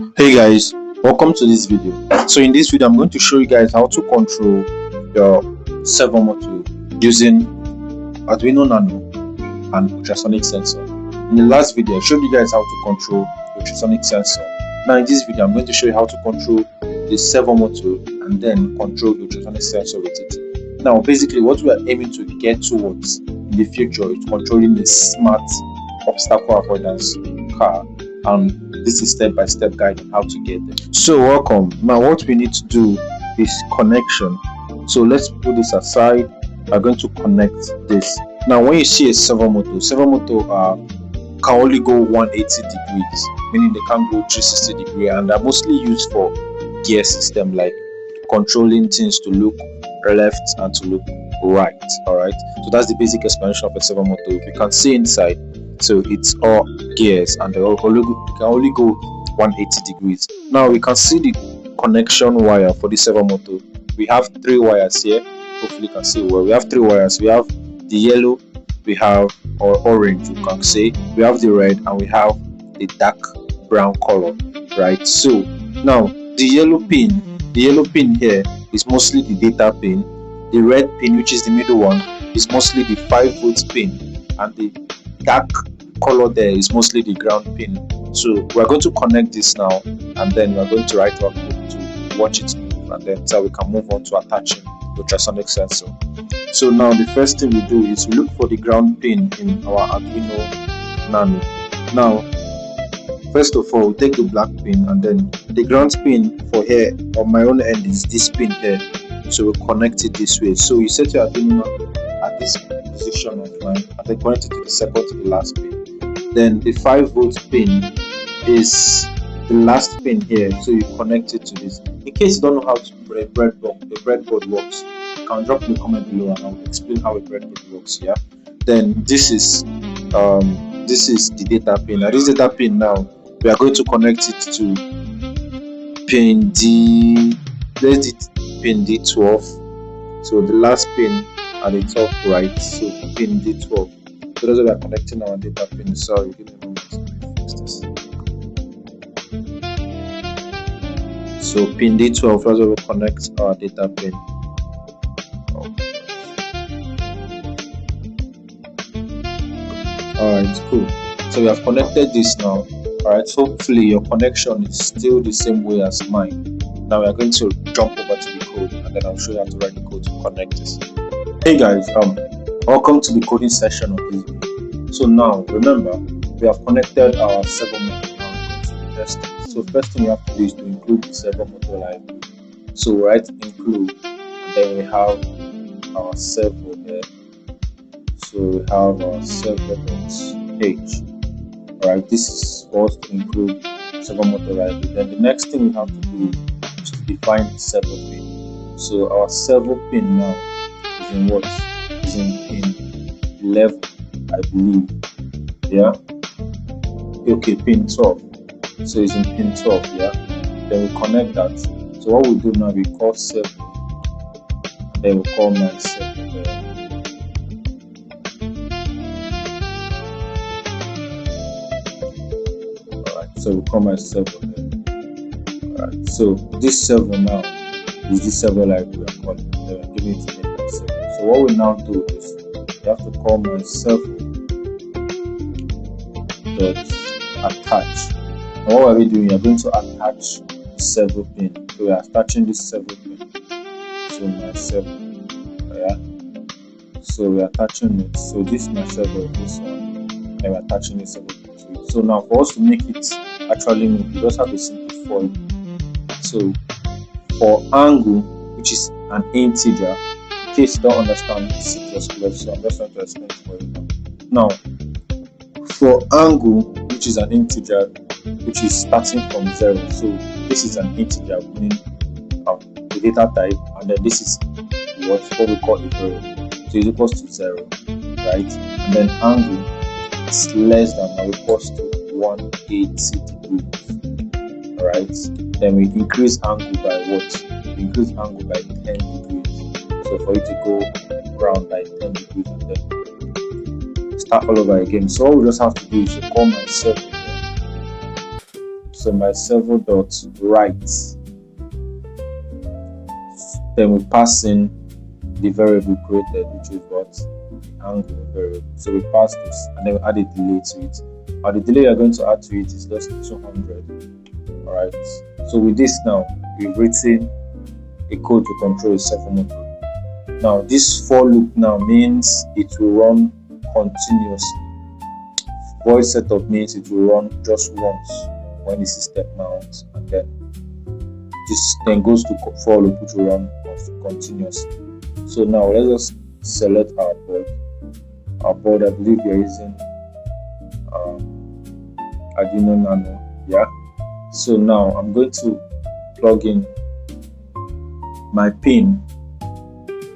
Hey guys, welcome to this video. So in this video I'm going to show you guys how to control your servo motor using Arduino Nano and ultrasonic sensor. In the last video I showed you guys how to control the ultrasonic sensor. Now in this video I'm going to show you how to control the servo motor and then control the ultrasonic sensor with it. Now basically what we are aiming to get towards in the future is controlling the smart obstacle avoidance car, and this is step-by-step guide on how to get there. So welcome. Now what we need to do is connection. So let's put this aside. We're going to connect this. Now when you see a servo motor can only go 180 degrees, meaning they can't go 360 degrees, and they're mostly used for gear system, like controlling things to look left and to look right. All right, so that's the basic explanation of a servo motor. If you can see inside, so it's all gears and they can only go 180 degrees. Now we can see the connection wire for the servo motor. We have 3 wires here. Hopefully you can see well. We have 3 wires. We have the yellow, we have orange, you can say, we have the red, and we have the dark brown color, right? So now the yellow pin here is mostly the data pin. The red pin, which is the middle one, is mostly the 5 volts pin, and the dark color there is mostly the ground pin. So we're going to connect this now, and then we're going to write our code to watch it move, and then so we can move on to attaching the ultrasonic sensor. So now the first thing we do is we look for the ground pin in our Arduino Nano. Now first of all, we take the black pin, and then the ground pin for here on my own end is this pin here. So we connect it this way. So you set your Arduino at this position of mine, and then connect it to the second to the last pin. Then the 5 volt pin is the last pin here, so you connect it to this. In case you don't know how a breadboard works, you can drop in the comment below and I'll explain how a breadboard works. Yeah. Then this is the data pin. Now this data pin, now we are going to connect it to pin pin D12. So the last pin at the top right, so pin D12. So that's why we are connecting our data pin. Sorry, give me a moment. Fix this. So pin D12, that's why we connect our data pin. Alright, cool. So we have connected this now. Alright, hopefully your connection is still the same way as mine. Now we are going to jump over to the code, and then I'll show you how to write the code to connect this. Hey guys, welcome to the coding session of this video. So now remember, we have connected our servo motor. Now we're going to test it. So first thing we have to do is to include the servo motor library. So we write include, and then we have our servo there. So we have our servo.h. Alright, this is for us to include servo motor library. Then the next thing we have to do is to define the servo pin. So our servo pin now is in what? Is in pin 11, I believe. Yeah. Okay, pin 12. So it's in pin 12. Yeah. Then we connect that. So what we do now, we call servo, and then we call my servo there. So we call my servo there. Alright, so this servo now is this servo library we are calling. Then we're giving it to the next servo. So what we now do is we have to call my servo dot attach. And what are we doing? We are going to attach the servo pin. So we are attaching this servo pin to my servo. Yeah. So we are attaching it. So this is my servo, this one, and we're attaching this servo pin to it. So now for us to make it actually move, we just have a simple for. So for angle, which is an integer, in case you don't understand C++, so I'm just going to explain it for you now. For angle, which is an integer, which is starting from 0, so this is an integer, meaning the data type, and then this is what we call a variable, so it's equals to 0, right? And then angle is less than or equals to 180 degrees. Alright, then we increase angle by what? We increase angle by 10 degrees. So for it to go round by 10 degrees, and then start all over again. So all we just have to do is to call my servo So my servo dot right, then we pass in the variable created, which is what? The angle variable. So we pass this and then we add a delay to it. And the delay you're going to add to it is just 200. Alright. So with this now, we've written a code to control a servo motor. Now this for loop now means it will run continuously. Void setup means it will run just once when the system mounts, and then this then goes to for loop, which will run continuously. So now let's just select our board. Our board, I believe we are using Arduino Nano. Yeah. So now I'm going to plug in my pin.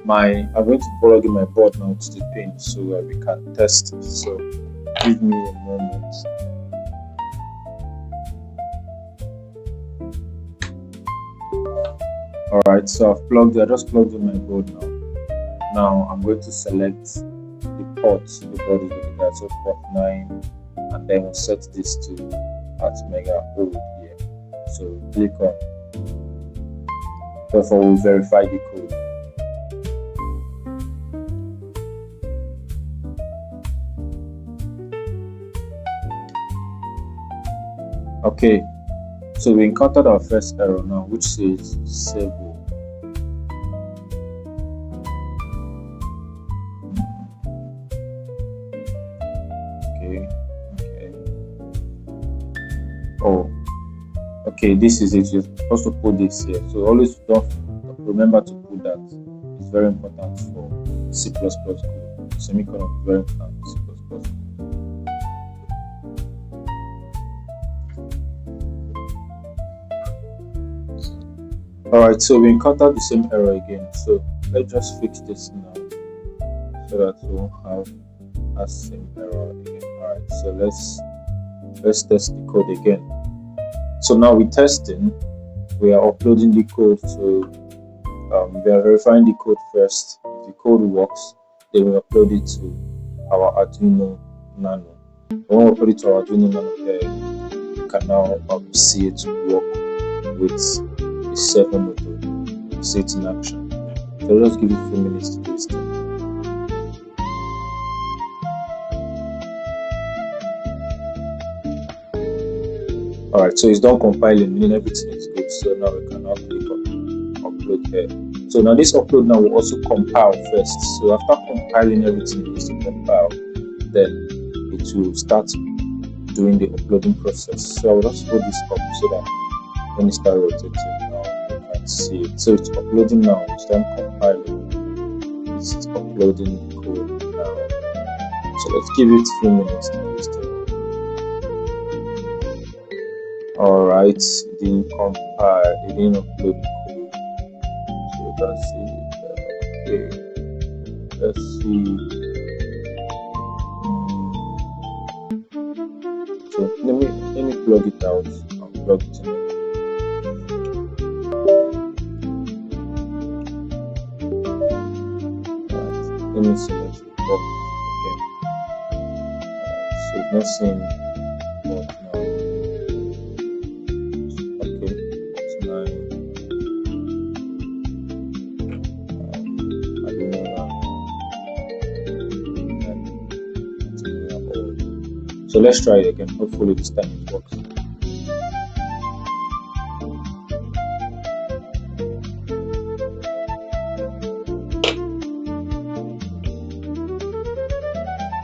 I'm going to plug in my board now to the pin so that we can test it. So give me a moment. Alright, so I just plugged in my board now. Now I'm going to select the port the board is looking at, so port 9, and then we'll set this to at mega old here. So click on, therefore we'll verify the code. Okay, so we encountered our first error now, which says Servo. Okay. Oh, okay, this is it. You're supposed to put this here. So always don't remember to put that. It's very important for C++ code. Semicolon is very important for C++ code. Alright, so we encountered the same error again. So let's just fix this now so that we won't have that same error again. Alright, so let's test the code again. So now we're testing, we are uploading the code to we are verifying the code first. If the code works, then we upload it to our Arduino Nano. When we upload it to our Arduino Nano, we can now see it work with the servo motor, see it in action. So let's give it a few minutes to do this thing. Alright, so it's done compiling, meaning everything is good. So now we can now click on upload here. So now this upload now will also compile first. So after compiling everything it needs to compile, then it will start doing the uploading process. So I will just hold this up so that when it starts rotating now you can see it. So it's uploading now, it's done compiling. It's uploading the code now. So let's give it a few minutes to do this thing. Alright, it didn't compile, it didn't upload the code. So let's see. Okay, let's see. So let me plug it out and plug it in. Right, let me select the box again. So it's not saying what now. Okay, it's 9. I don't know that. So let's try it again. Hopefully this time it works.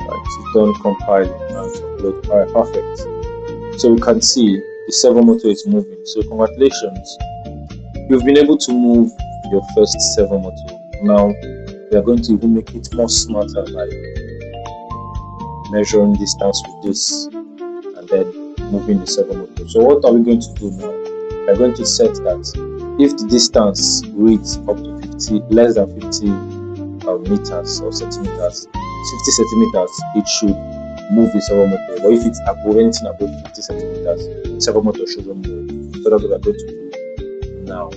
Right, it's done compiling and it's uploaded. Alright, perfect. So we can see the servo motor is moving. So congratulations, you've been able to move your first servo motor. Now we are going to even make it more smarter by measuring distance with this and then moving the servo motor. So what are we going to do now? We are going to set that if the distance reads up to less than 50 meters or centimeters, 50 centimeters, it should move the servo motor. Or if it's above anything above 50 centimeters, the servo motor shouldn't move. So that's what we are going to do now.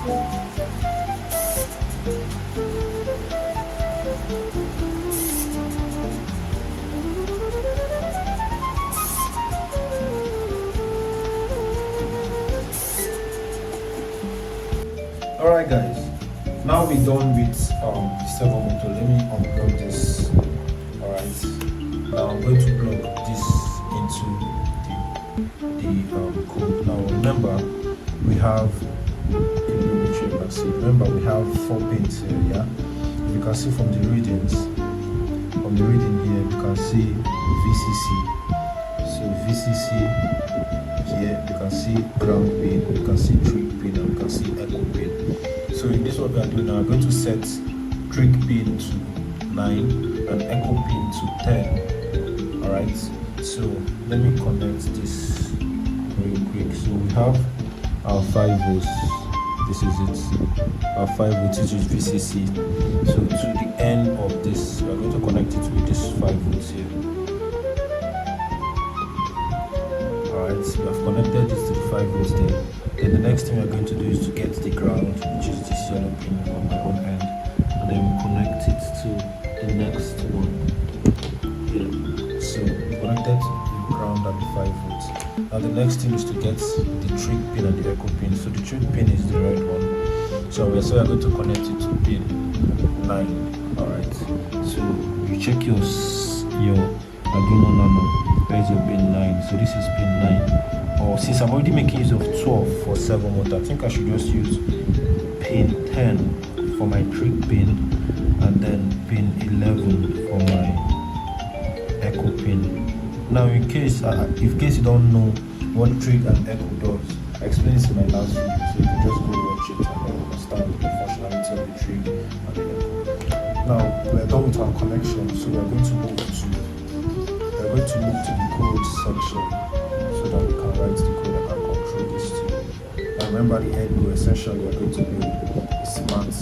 Alright guys, now we're done with the servo motor. Let me unplug this. Alright, now I'm going to plug this into the code. Now remember, we have, let me make sure you can see. Remember, we have 4 pins here. Yeah, you can see from the readings, from the reading here, you can see VCC. So VCC. Here you can see ground pin, you can see trick pin, and you can see echo pin. So in this what we are doing now, I'm going to set trick pin to 9 and echo pin to 10. Alright, so let me connect this real quick. So we have our 5 volts, this is it, our 5 volts, which is VCC. So to the end of this, we are going to connect it with this 5 volts here. Alright, so we have connected this to the 5 volts there. Then the next thing we are going to do is to get the ground, which is this yellow pin on my own end, and then we connect it to the next one. Yeah. So we connected the ground and the 5 volts. Now the next thing is to get the trick pin and the echo pin. So the trick pin is the red one. So we are going to connect it to pin 9. Alright. So you check your Arduino Nano. Where's your pin 9? So this is pin 9. Or since I'm already making use of 12 for servo motor, I think I should just use pin 10 for my trick pin, and then pin 11 for my echo pin. Now in case you don't know what trick and echo does, I explained this in my last video, so you can just go watch it and then understand the functionality of the trick and the echo. Now we're done with our connection, so we're going to move to the code section so that we can write the code and can control this too. Now remember, the end goal, essentially we're going to build a smart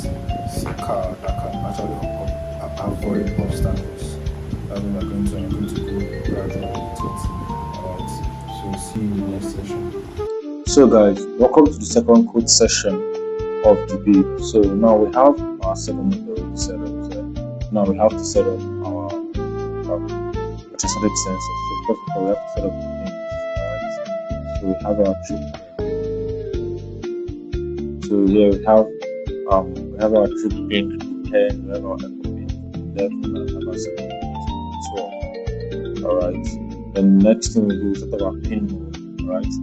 car that can actually avoid obstacles. That's what I'm going to go gradually with it. Alright, so see you in the next session. So guys, welcome to the second code session of the build. So now we have our servo motor set up. So now we have to set up our ultrasonic sensor. So first of all, we have to set up the pins. Alright, so we have our trick pin. So here we have our trick pin 10, we have our echo pin 11, and we have our second pin 12. Alright, then next thing we do is set up our pin mode. Alright,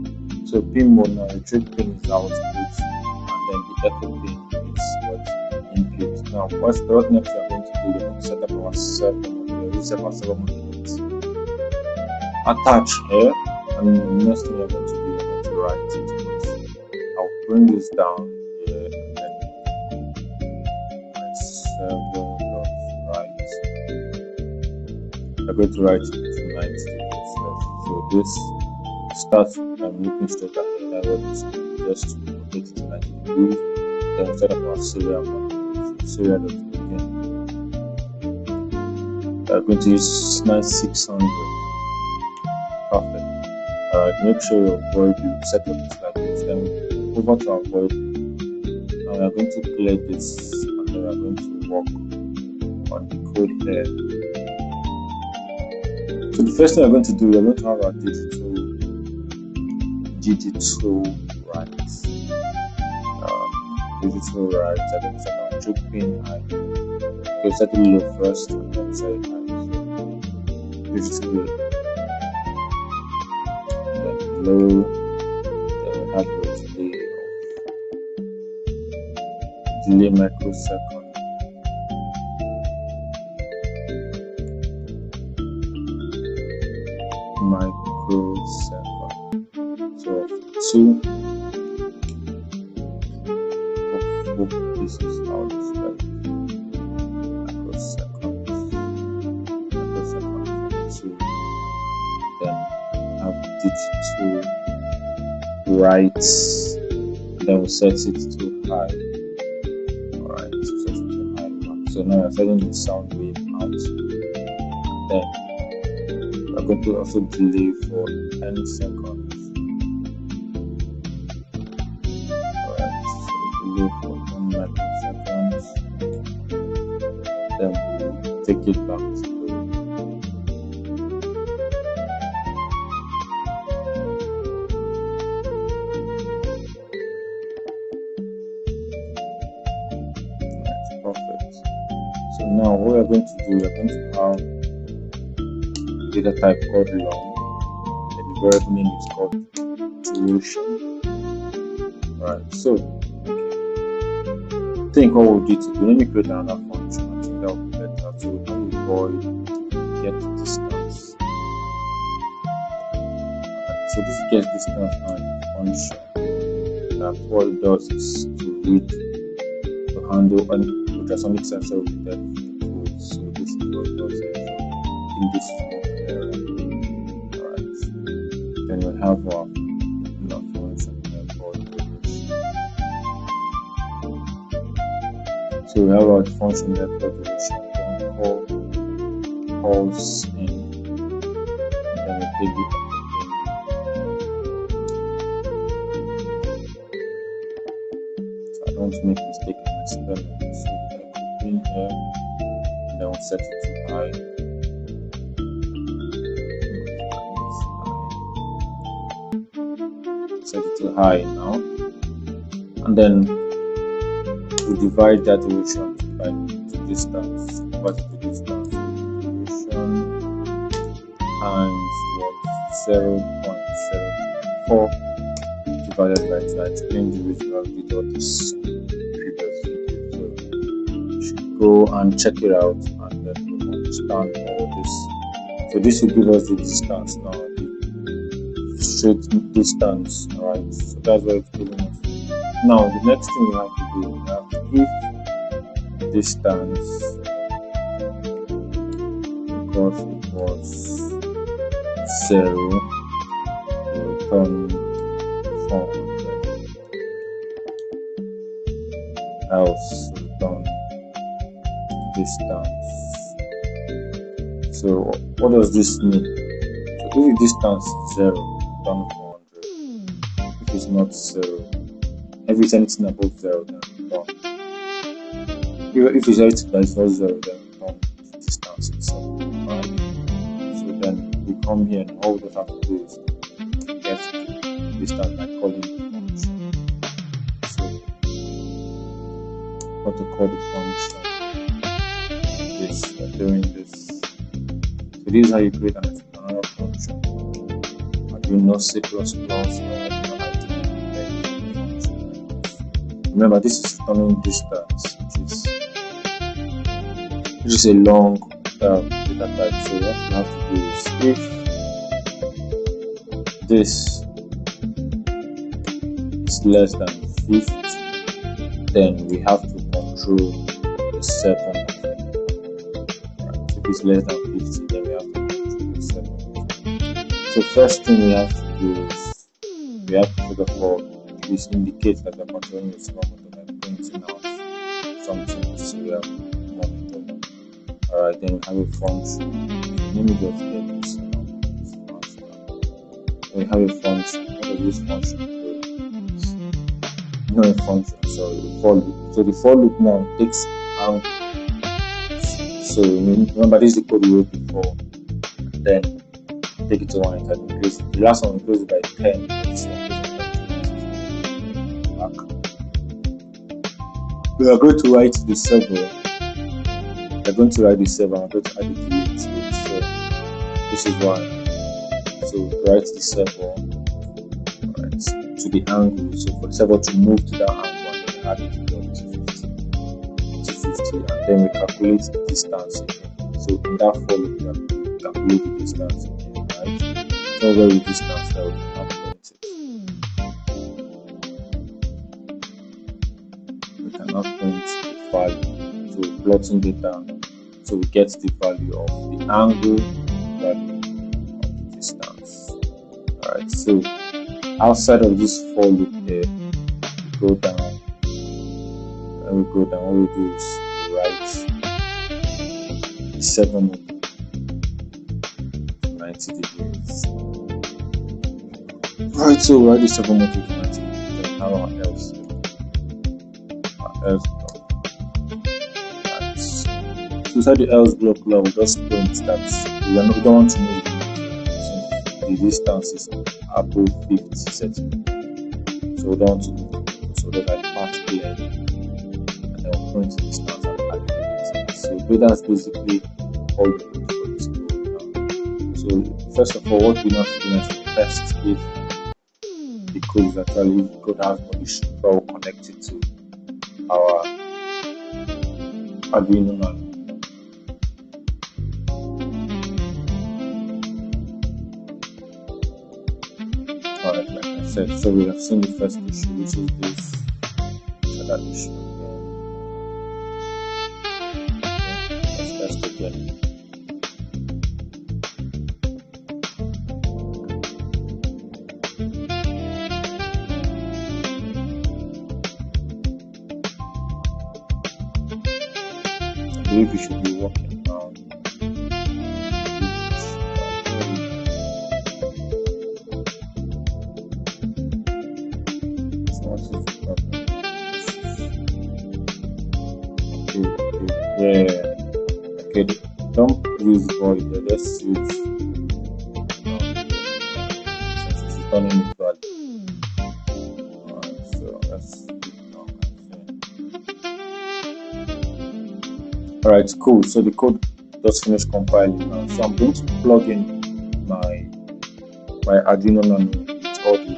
so pin mode, now the trick pin is output, and then the echo pin is what input. Now what next we are going to do, we're going to set up our servo mode. We set up our servo mode attach here, and the next thing we're going to do, we're going to write it. I'll bring this down here, and then my servo dot write. I'm going to write it to 90 degrees left. So this starts looking straight ahead. That's what it's doing, just to rotate it to 90 degrees. Then we set up our serial number. Serial dot again. We're going to use 9600. Perfect. Alright, make sure your void you set up this like this. Then over to our void. Now we are going to clear this, and then we are going to work on the code here. So the first thing we're going to do, we're going to have our digital write. Digital write. I'm going to set our trick pin high. Okay, set it low first, and then set it high. So digital low, then we have the delay microsecond. So 2. Hope this is how it's spelled. Microsecond 2. Then we have digital write, and then we set it to high. Alright, so set it to high. So now we're setting the sound wave out, and then we're going to also delay for 10 seconds. Alright, so delay for 10 microseconds, then we take it back to perfect. So now what we are going to do, we are going to have data type called long, and the variable name is called duration. Alright, so I think what we'll do to do, let me create another function. I think that will be better. So we can void get distance. Alright, so this get distance now is a function that what it does is to read, to handle an ultrasonic sensor with that code. So this is what it does. In this small area. Alright. Then we have our function called duration. So we have our function called duration. Then call calls in, and then we take the so I don't make mistake in my spelling. So I copy in here, and then we'll set it to high. Set it to high now, and then we divide that duration by the distance. What is the distance? Duration times what? 0.024 divided by 2. I explained the reason why we did all this previous video, so you should go and check it out, and then you understand all this. So this will give us the distance now, the straight distance. Alright, so that's what it's giving us. Now the next thing we have to do, we have to give distance because it was 0, we return 400, else return distance. So what does this mean? So if the distance is 0, return 400. If it's not 0, if anything above 0, then return. If it's anything that is not 0, then return the distance itself. Right? So then we come here, and all we just have to do is get the distance by calling the function. So what to call the function? This, we are doing this. So this is how you create another function. Arduino C++, remember, this is returning distance, which is a long data type. So what we have to do is, if this is less than 50, then we have to control the servo. Right. So if it's less than 50, then we have to control the servo. So first thing we have to do is, we have to first of all, this indicates that the controlling is small motor by printing out something to serial monitor. Alright, then we have a function. Let me just get this function. Then we have a function. What does this function do? Not a function, sorry, the for loop. So the for loop now takes out. So remember, this is the code we wrote before. Then take it to 1 and increase it. The last one increases by 10. We are going to write the servo. We are going to write the servo. I'm going to add the delay to it. So this is why. So write the servo, right, to the angle. So for the servo to move to that angle, and then add it to 50, and then we calculate the distance again. So in that for loop, we calculate the distance again, right? So where the distance that we can calculate it. We cannot print the value, so plotting data, so we get the value of the angle, value of the distance. Alright, so outside of this for loop there, we go down, and we go down. What we do is write the 7 to 90 degrees. Alright, so we write the 7 to 90 degrees, then have our else. else block. Right. So inside the else block now, we just print that we don't want to move since the distance is above 50 centimeters. So we don't want to move it. So there's like part cleared, and then we'll print the distance and add it. So that's basically all the code for this code now. So first of all, what we have to do is to test if the code is actually, if the code has no issue, so we'll connect it to our Arduino Nano. Alright, like I said, so we have seen the first issue, which is this. So that issue again. Okay, let's test again. I believe we should be working now. Yeah. Okay. Don't use void. Let's use since it's returning its value. Alright, so let's do it now. Alright, cool. So the code just finished compiling now. So I'm going to plug in my Arduino Nano with all the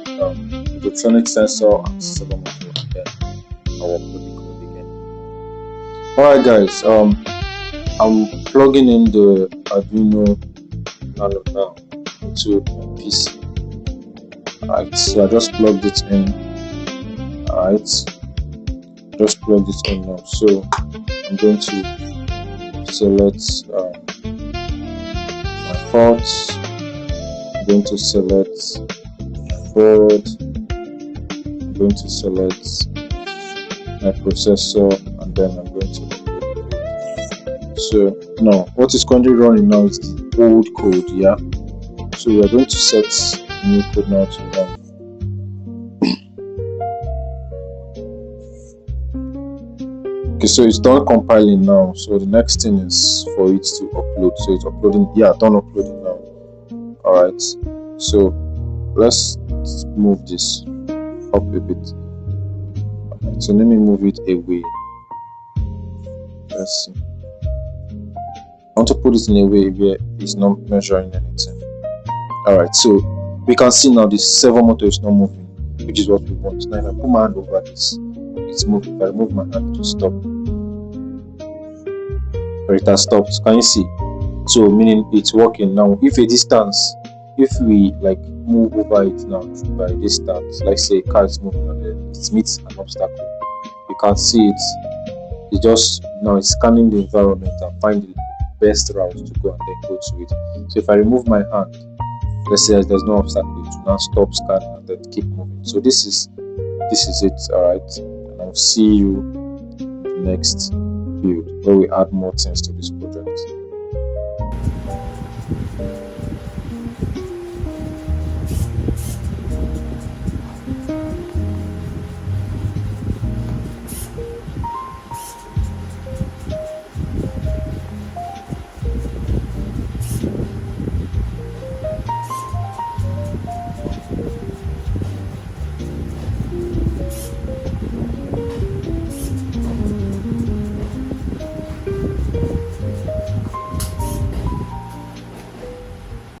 ultrasonic sensor and servo motor, and then I'll upload the code again. Alright guys, I'm plugging in the Arduino Nano now into my PC. Alright, so I just plugged it in. Alright, just plugged it in now. So I'm going to select my ports. I'm going to select my board. I'm going to select my processor, and then I'm going to upload the code. So now what is currently running now is the old code, yeah. So we are going to set new code now to run. Okay, so it's done compiling now. So the next thing is for it to upload. So it's uploading. Yeah, done uploading now. Alright, so let's move this up a bit. Alright, so let me move it away. Let's see. I want to put it in a way where it's not measuring anything. Alright, so we can see now the servo motor is not moving, which is what we want. Now if I put my hand over this, it's moving. If I move my hand to stop, or it has stopped. Can you see? So meaning it's working now. If we like move over it now by distance, like say a car is moving and then it meets an obstacle, you can see it. It just now it's scanning the environment and find the best route to go and then go to it. So if I remove my hand, let's say there's no obstacle, it will now stop scanning and then keep moving. So this is it. Alright, and I'll see you in the next build where we add more things to this project.